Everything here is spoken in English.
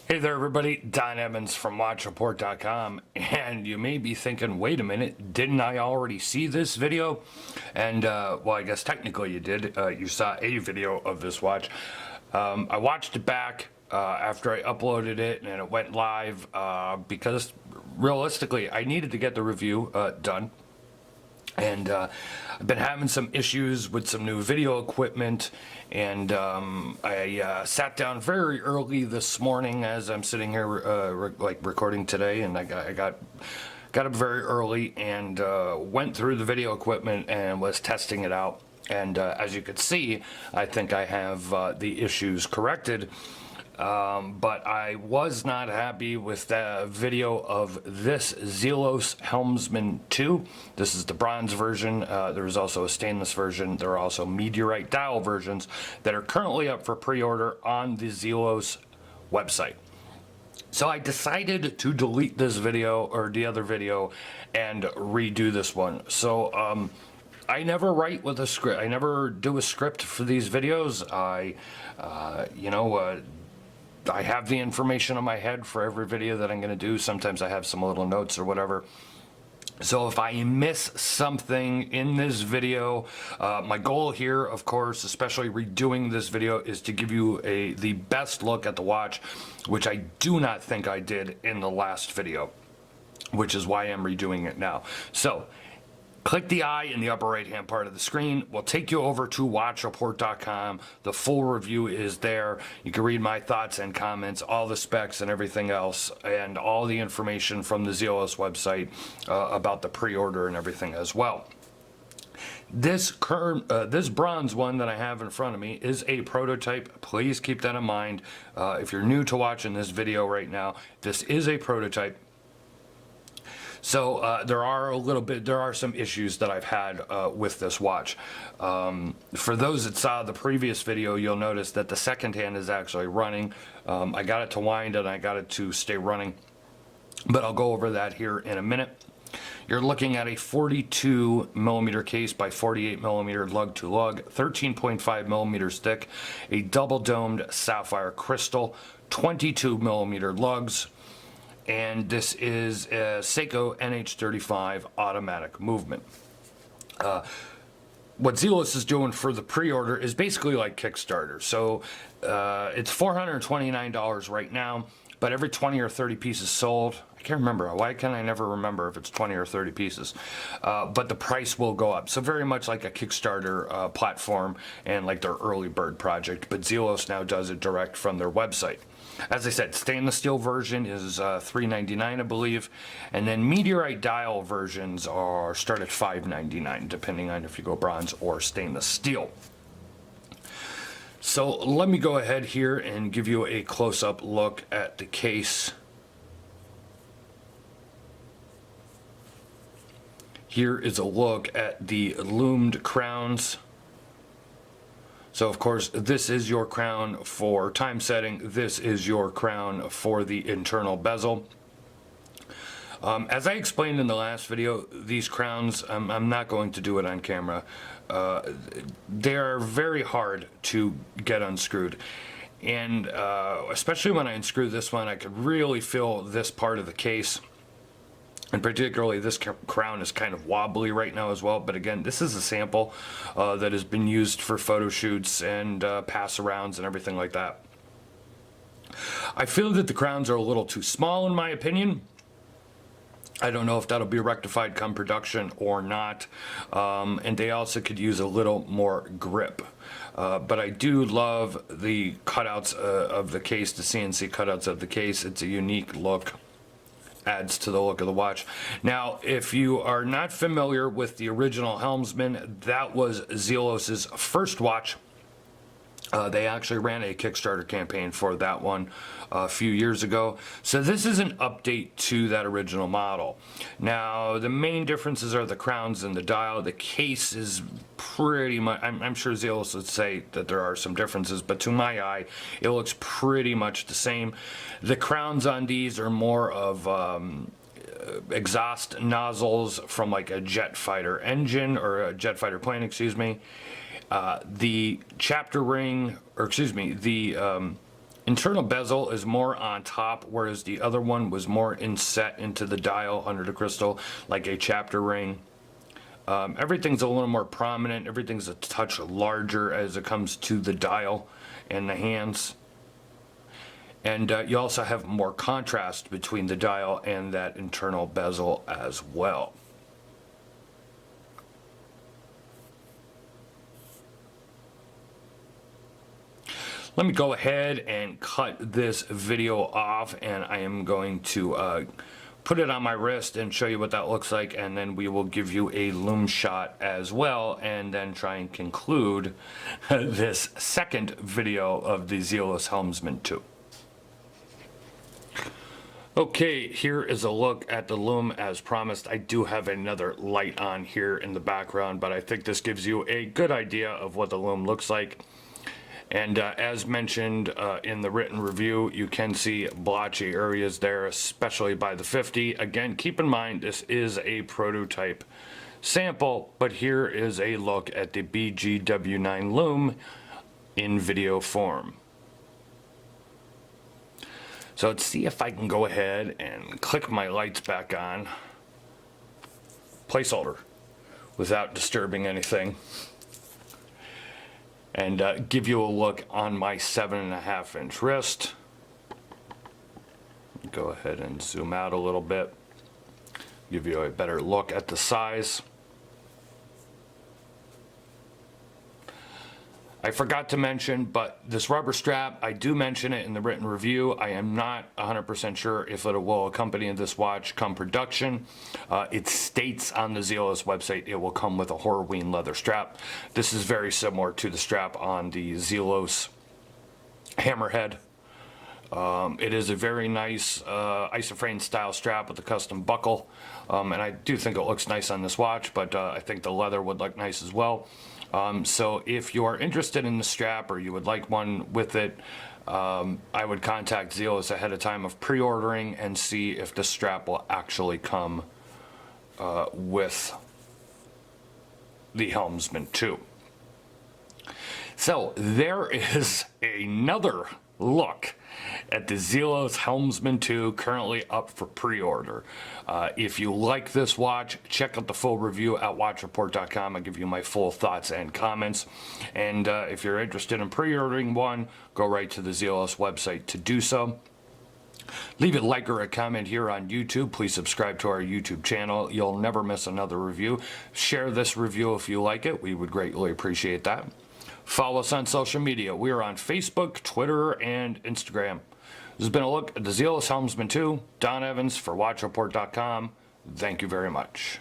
Hey there, everybody. Don Evans from WatchReport.com, and you may be thinking, wait a minute, didn't I already see this video? And, well, I guess technically you did. You saw a video of this watch. I watched it back after I uploaded it, and it went live because, realistically, I needed to get the review done. And I've been having some issues with some new video equipment, and I sat down very early this morning as I'm sitting here recording today, and I got up very early and went through the video equipment and was testing it out. And as you can see, I think I have the issues corrected. But I was not happy with the video of this Zelos Helmsman 2. This is the bronze version. There is also a stainless version. There are also meteorite dial versions that are currently up for pre-order on the Zelos website. So I decided to delete this video, or the other video, and redo this one. So I never write with a script. I never do a script for these videos. I have the information in my head for every video that I'm going to do. Sometimes I have some little notes or whatever. So if I miss something in this video, my goal here, of course, especially redoing this video, is to give you the best look at the watch, which I do not think I did in the last video, which is why I'm redoing it now. So click the eye in the upper right hand part of the screen. We'll take you over to WatchReport.com. The full review is there. You can read my thoughts and comments, all the specs and everything else, and all the information from the Zelos website about the pre-order and everything as well. This bronze one that I have in front of me is a prototype. Please keep that in mind. If you're new to watching this video right now, this is a prototype. So there are some issues that I've had with this watch. For those that saw the previous video, you'll notice that the second hand is actually running. I got it to wind and I got it to stay running, but I'll go over that here in a minute. You're looking at a 42 millimeter case by 48 millimeter lug to lug, 13.5 millimeters thick, a double domed sapphire crystal, 22 millimeter lugs. And this is a Seiko NH35 automatic movement. What Zelos is doing for the pre-order is basically like Kickstarter. So it's $429 right now, but every 20 or 30 pieces sold, I can't remember. Why can I never remember if it's 20 or 30 pieces? But the price will go up. So very much like a Kickstarter platform and like their early bird project, but Zelos now does it direct from their website. As I said, stainless steel version is $399, I believe, and then meteorite dial versions start at $599, depending on if you go bronze or stainless steel. So let me go ahead here and give you a close-up look at the case. Here is a look at the lumed crowns. So of course, this is your crown for time setting. This is your crown for the internal bezel. As I explained in the last video, these crowns, I'm not going to do it on camera. They're very hard to get unscrewed. And especially when I unscrew this one, I could really feel this part of the case. And particularly this crown is kind of wobbly right now as well. But again, this is a sample that has been used for photo shoots and pass-arounds and everything like that. I feel that the crowns are a little too small in my opinion. I don't know if that'll be rectified come production or not. And they also could use a little more grip. But I do love the cutouts of the case, the CNC cutouts of the case. It's a unique look. Adds to the look of the watch. Now, if you are not familiar with the original Helmsman, that was Zelos's first watch. They actually ran a Kickstarter campaign for that one a few years ago. So this is an update to that original model. Now, the main differences are the crowns and the dial. The case is pretty much, I'm sure Zelos would say that there are some differences, but to my eye, it looks pretty much the same. The crowns on these are more of exhaust nozzles from like a jet fighter engine, or a jet fighter plane, excuse me. The chapter ring, or excuse me, the Internal bezel is more on top, whereas the other one was more inset into the dial under the crystal, like a chapter ring. Everything's a little more prominent. Everything's a touch larger as it comes to the dial and the hands. And you also have more contrast between the dial and that internal bezel as well. Let me go ahead and cut this video off, and I am going to put it on my wrist and show you what that looks like, and then we will give you a Lume shot as well, and then try and conclude this second video of the Zelos Helmsman 2. Okay, here is a look at the Lume as promised. I do have another light on here in the background, but I think this gives you a good idea of what the Lume looks like. And as mentioned in the written review, you can see blotchy areas there, especially by the 50. Again, keep in mind this is a prototype sample, but here is a look at the BGW9 Lume in video form. So let's see if I can go ahead and click my lights back on. Placeholder without disturbing anything. And give you a look on my 7.5-inch wrist. Go ahead and zoom out a little bit. Give you a better look at the size. I forgot to mention, but this rubber strap, I do mention it in the written review. I am not 100% sure if it will accompany this watch come production. It states on the Zelos website it will come with a Horween leather strap. This is very similar to the strap on the Zelos Hammerhead. It is a very nice isoframe style strap with a custom buckle, and I do think it looks nice on this watch, but I think the leather would look nice as well. So if you are interested in the strap or you would like one with it, I would contact Zelos ahead of time of pre-ordering and see if the strap will actually come with the Helmsman 2. So there is another look at the Zelos Helmsman 2, currently up for pre-order. If you like this watch, check out the full review at watchreport.com. I'll give you my full thoughts and comments. And if you're interested in pre-ordering one, go right to the Zelos website to do so. Leave a like or a comment here on YouTube. Please subscribe to our YouTube channel. You'll never miss another review. Share this review if you like it. We would greatly appreciate that. Follow us on social media. We are on Facebook, Twitter, and Instagram. This has been a look at the Zelos Helmsman 2. Don Evans for watchreport.com. Thank you very much.